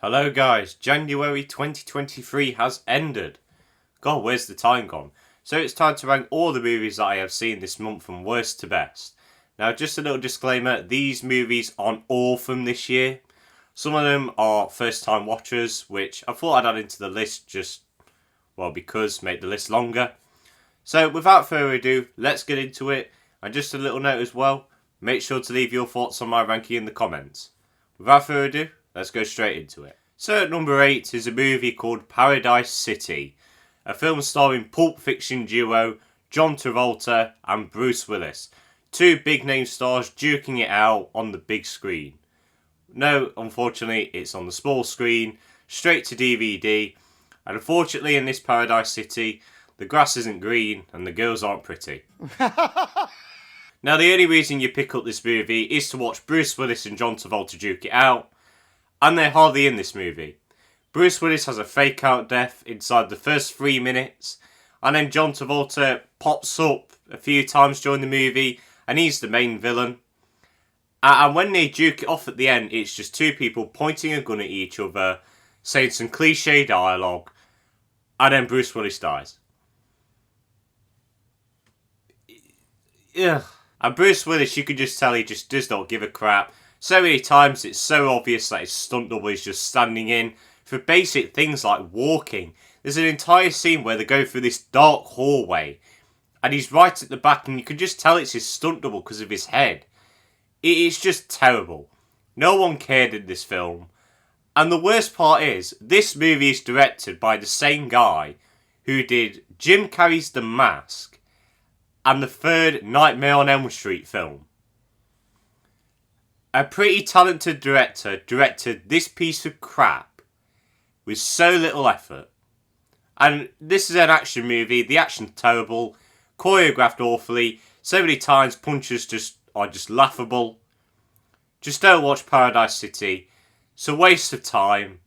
Hello guys, January 2023 has ended. God, where's the time gone? So it's time to rank all the movies that I have seen this month from worst to best. Now just a little disclaimer, these movies aren't all from this year. Some of them are first time watchers, which I thought I'd add into the list because make the list longer. So without further ado, let's get into it. And just a little note as well, make sure to leave your thoughts on my ranking in the comments. Without further ado, let's go straight into it. So at number 8 is a movie called Paradise City, a film starring Pulp Fiction duo John Travolta and Bruce Willis, two big name stars duking it out on the big screen. No, unfortunately, it's on the small screen, straight to DVD, and unfortunately in this Paradise City, the grass isn't green and the girls aren't pretty. Now the only reason you pick up this movie is to watch Bruce Willis and John Travolta duke it out, and they're hardly in this movie. Bruce Willis has a fake out death inside the first 3 minutes, and then John Travolta pops up a few times during the movie, and he's the main villain. And when they duke it off at the end, it's just two people pointing a gun at each other, saying some cliche dialogue, and then Bruce Willis dies. Ugh. And Bruce Willis, you can just tell he just does not give a crap. So many times it's so obvious that his stunt double is just standing in for basic things like walking. There's an entire scene where they go through this dark hallway and he's right at the back and you can just tell it's his stunt double because of his head. It is just terrible. No one cared in this film. And the worst part is, this movie is directed by the same guy who did Jim Carrey's The Mask and the third Nightmare on Elm Street film. A pretty talented director directed this piece of crap with so little effort. And this is an action movie, the action's terrible, choreographed awfully, so many times punches are just laughable. Just don't watch Paradise City. It's a waste of time.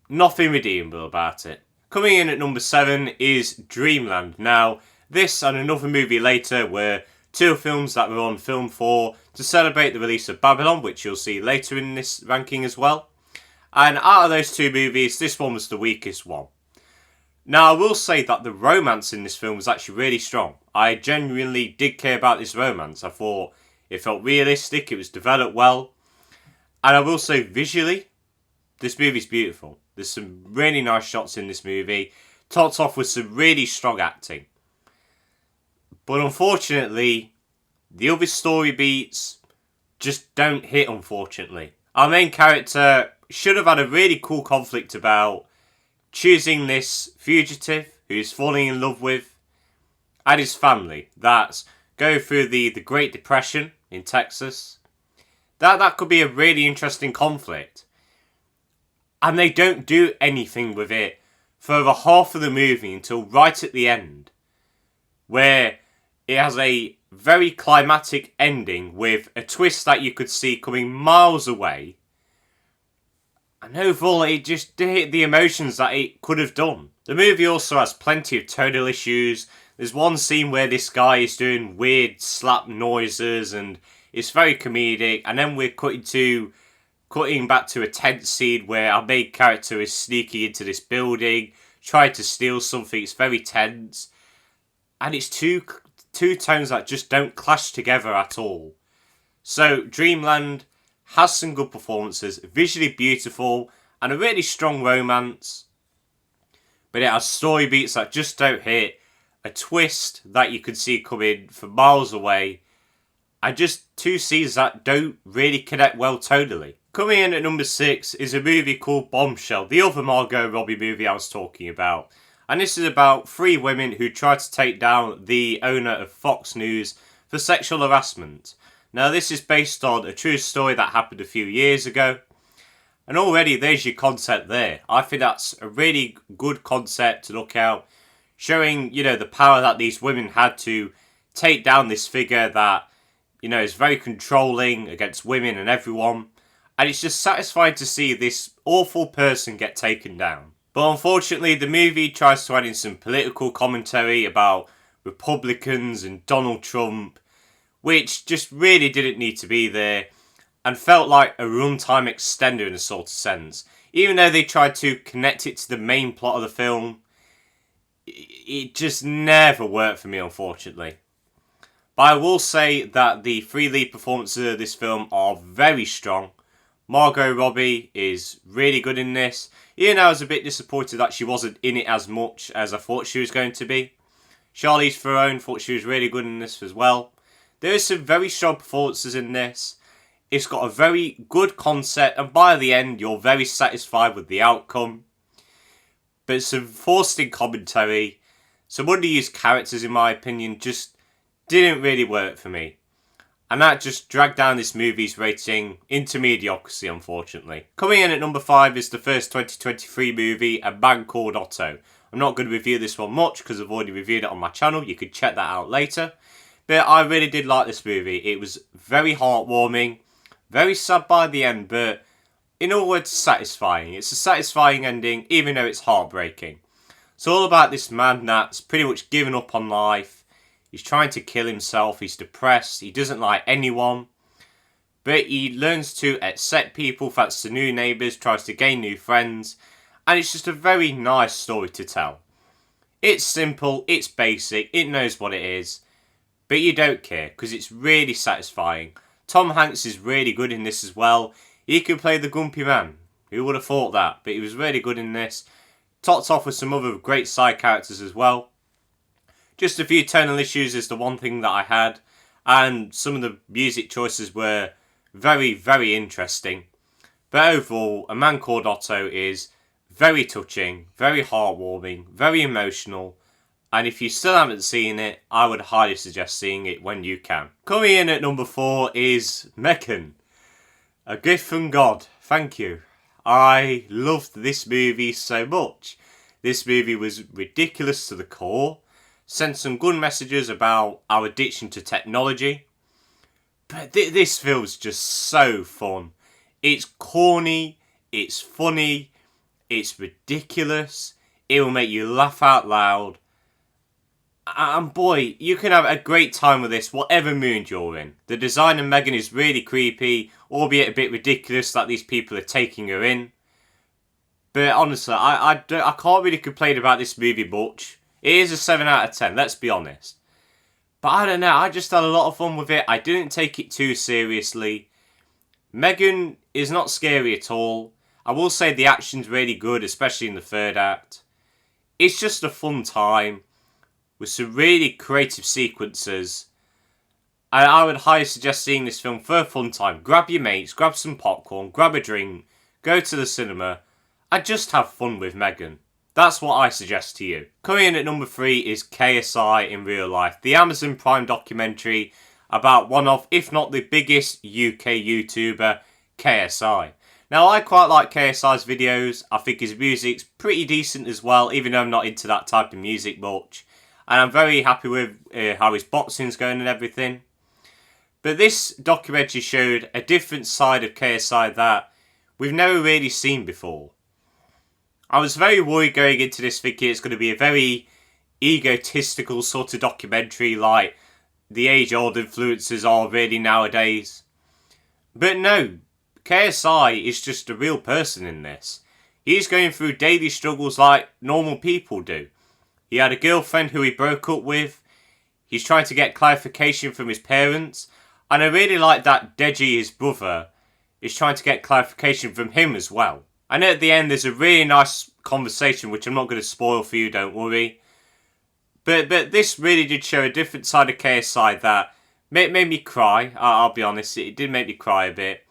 Nothing redeemable about it. Coming in at number 7 is Dreamland. Now, this and another movie later were two films that were on Film 4 to celebrate the release of Babylon, which you'll see later in this ranking as well. And out of those two movies, this one was the weakest one. Now, I will say that the romance in this film was actually really strong. I genuinely did care about this romance. I thought it felt realistic, it was developed well. And I will say, visually, this movie's beautiful. There's some really nice shots in this movie, topped off with some really strong acting. But unfortunately, the other story beats just don't hit, unfortunately. Our main character should have had a really cool conflict about choosing this fugitive who he's falling in love with and his family that's going through the Great Depression in Texas. That could be a really interesting conflict. And they don't do anything with it for over half of the movie until right at the end, where it has a very climatic ending with a twist that you could see coming miles away. And overall, it just didn't hit the emotions that it could have done. The movie also has plenty of tonal issues. There's one scene where this guy is doing weird slap noises and it's very comedic. And then we're cutting back to a tense scene where our main character is sneaking into this building, trying to steal something. It's very tense. And it's two tones that just don't clash together at all. So Dreamland has some good performances, visually beautiful, and a really strong romance. But it has story beats that just don't hit, a twist that you can see coming from miles away, and just two scenes that don't really connect well tonally. Coming in at number 6 is a movie called Bombshell, the other Margot Robbie movie I was talking about. And this is about 3 women who try to take down the owner of Fox News for sexual harassment. Now this is based on a true story that happened a few years ago. And already there's your concept there. I think that's a really good concept to look out. Showing, the power that these women had to take down this figure that, is very controlling against women and everyone. And it's just satisfying to see this awful person get taken down. But unfortunately, the movie tries to add in some political commentary about Republicans and Donald Trump, which just really didn't need to be there, and felt like a runtime extender in a sort of sense. Even though they tried to connect it to the main plot of the film, it just never worked for me, unfortunately. But I will say that the three lead performances of this film are very strong. Margot Robbie is really good in this. Even though I was a bit disappointed that she wasn't in it as much as I thought she was going to be. Charlize Theron thought she was really good in this as well. There is some very strong performances in this. It's got a very good concept, and by the end you're very satisfied with the outcome. But some forced in commentary, some underused characters in my opinion just didn't really work for me. And that just dragged down this movie's rating into mediocrity, unfortunately. Coming in at number 5 is the first 2023 movie, A Man Called Otto. I'm not going to review this one much because I've already reviewed it on my channel. You could check that out later. But I really did like this movie. It was very heartwarming, very sad by the end, but in other words, satisfying. It's a satisfying ending, even though it's heartbreaking. It's all about this man that's pretty much given up on life. He's trying to kill himself, he's depressed, he doesn't like anyone. But he learns to accept people thanks to new neighbours, tries to gain new friends. And it's just a very nice story to tell. It's simple, it's basic, it knows what it is. But you don't care, because it's really satisfying. Tom Hanks is really good in this as well. He could play the grumpy man. Who would have thought that? But he was really good in this. Topped off with some other great side characters as well. Just a few tonal issues is the one thing that I had. And some of the music choices were very, very interesting. But overall, A Man Called Otto is very touching, very heartwarming, very emotional. And if you still haven't seen it, I would highly suggest seeing it when you can. Coming in at number 4 is Megan. A gift from God. Thank you. I loved this movie so much. This movie was ridiculous to the core. Sent some good messages about our addiction to technology. But this film's just so fun. It's corny, it's funny, it's ridiculous, it will make you laugh out loud. And boy, you can have a great time with this, whatever mood you're in. The design of Megan is really creepy, albeit a bit ridiculous that these people are taking her in. But honestly, I can't really complain about this movie much. It is a 7 out of 10, let's be honest. But I don't know, I just had a lot of fun with it. I didn't take it too seriously. Megan is not scary at all. I will say the action's really good, especially in the third act. It's just a fun time with some really creative sequences. And I would highly suggest seeing this film for a fun time. Grab your mates, grab some popcorn, grab a drink, go to the cinema, and just have fun with Megan. That's what I suggest to you. Coming in at number 3 is KSI in Real Life, the Amazon Prime documentary about one of, if not the biggest UK YouTuber, KSI. Now, I quite like KSI's videos. I think his music's pretty decent as well, even though I'm not into that type of music much. And I'm very happy with how his boxing's going and everything. But this documentary showed a different side of KSI that we've never really seen before. I was very worried going into this thinking it's going to be a very egotistical sort of documentary like the age-old influencers are really nowadays. But no, KSI is just a real person in this. He's going through daily struggles like normal people do. He had a girlfriend who he broke up with. He's trying to get clarification from his parents. And I really like that Deji, his brother, is trying to get clarification from him as well. And at the end, there's a really nice conversation, which I'm not going to spoil for you, don't worry. But this really did show a different side of KSI that made me cry. I'll be honest, it did make me cry a bit.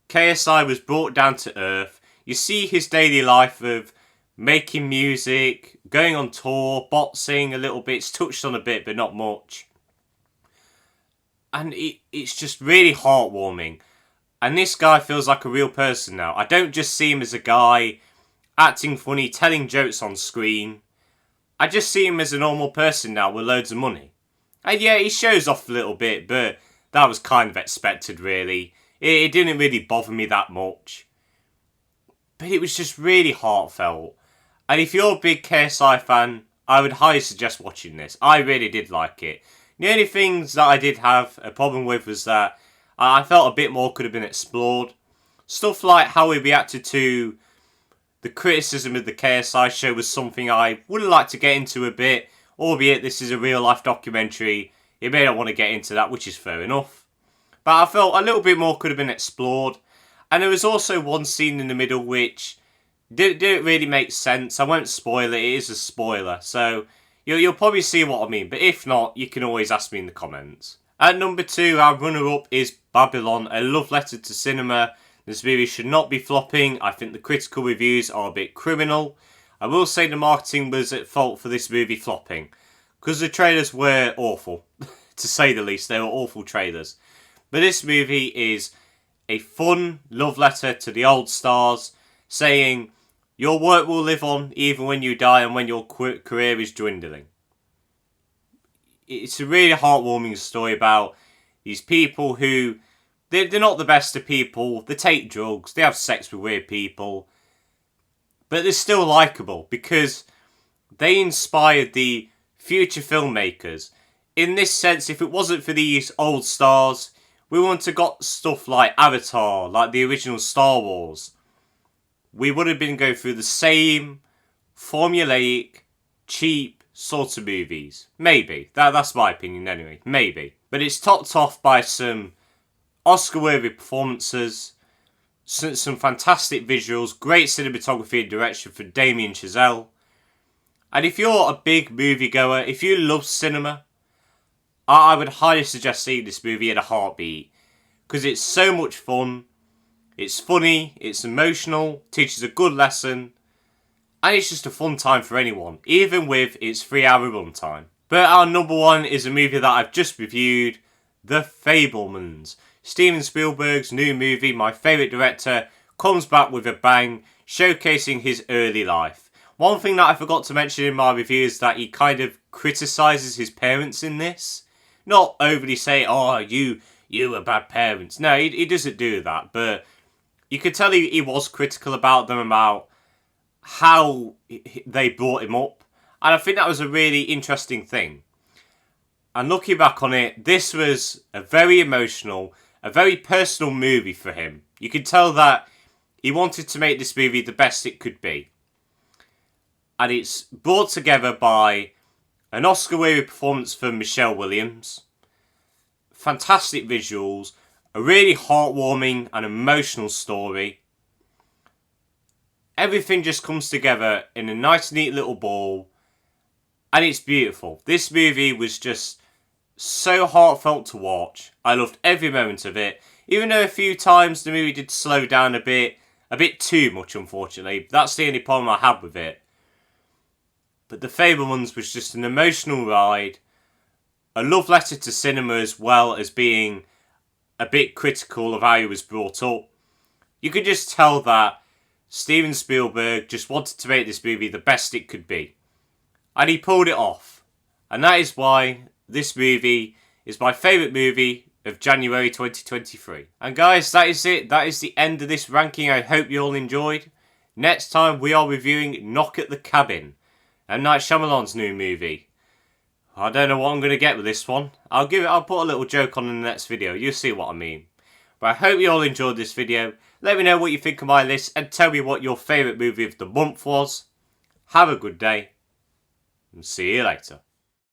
KSI was brought down to earth. You see his daily life of making music, going on tour, boxing a little bit. It's touched on a bit, but not much. And it's just really heartwarming. And this guy feels like a real person now. I don't just see him as a guy acting funny, telling jokes on screen. I just see him as a normal person now with loads of money. And yeah, he shows off a little bit, but that was kind of expected, really. It didn't really bother me that much. But it was just really heartfelt. And if you're a big KSI fan, I would highly suggest watching this. I really did like it. The only things that I did have a problem with was that I felt a bit more could have been explored. Stuff like how he reacted to the criticism of the KSI show was something I would like to get into a bit, albeit this is a real life documentary. You may not want to get into that, which is fair enough. But I felt a little bit more could have been explored. And there was also one scene in the middle which didn't really make sense. I won't spoil it, it is a spoiler. So you'll probably see what I mean. But if not, you can always ask me in the comments. At number 2, our runner-up is Babylon, a love letter to cinema. This movie should not be flopping. I think the critical reviews are a bit criminal. I will say the marketing was at fault for this movie flopping, because the trailers were awful, to say the least. They were awful trailers. But this movie is a fun love letter to the old stars, saying your work will live on even when you die and when your career is dwindling. It's a really heartwarming story about these people who, they're not the best of people. They take drugs, they have sex with weird people, but they're still likeable because they inspired the future filmmakers. In this sense, if it wasn't for these old stars, we wouldn't have got stuff like Avatar, like the original Star Wars. We would have been going through the same formulaic, cheap sort of movies. Maybe. That's my opinion anyway. Maybe. But it's topped off by some Oscar-worthy performances, some fantastic visuals, great cinematography and direction for Damien Chazelle. And if you're a big moviegoer, if you love cinema, I would highly suggest seeing this movie in a heartbeat. Because it's so much fun, it's funny, it's emotional, teaches a good lesson, and it's just a fun time for anyone, even with its 3-hour runtime. But our number 1 is a movie that I've just reviewed, The Fabelmans. Steven Spielberg's new movie, my favourite director, comes back with a bang, showcasing his early life. One thing that I forgot to mention in my review is that he kind of criticises his parents in this. Not overly say, oh, you were bad parents. No, he doesn't do that. But you could tell he was critical about them, about how they brought him up. And I think that was a really interesting thing. And looking back on it, this was a very emotional, a very personal movie for him. You could tell that he wanted to make this movie the best it could be. And it's brought together by an Oscar-worthy performance from Michelle Williams, fantastic visuals, a really heartwarming and emotional story. Everything just comes together in a nice, neat little ball, and it's beautiful. This movie was just so heartfelt to watch. I loved every moment of it, even though a few times the movie did slow down a bit too much, unfortunately. That's the only problem I had with it. But The Fabelmans was just an emotional ride, a love letter to cinema as well as being a bit critical of how he was brought up. You could just tell that Steven Spielberg just wanted to make this movie the best it could be. And he pulled it off. And that is why this movie is my favourite movie of January 2023. And guys, that is it. That is the end of this ranking. I hope you all enjoyed. Next time we are reviewing Knock at the Cabin, M. Night Shyamalan's new movie. I don't know what I'm going to get with this one. I'll put a little joke on in the next video. You'll see what I mean. But I hope you all enjoyed this video. Let me know what you think of my list and tell me what your favourite movie of the month was. Have a good day and see you later.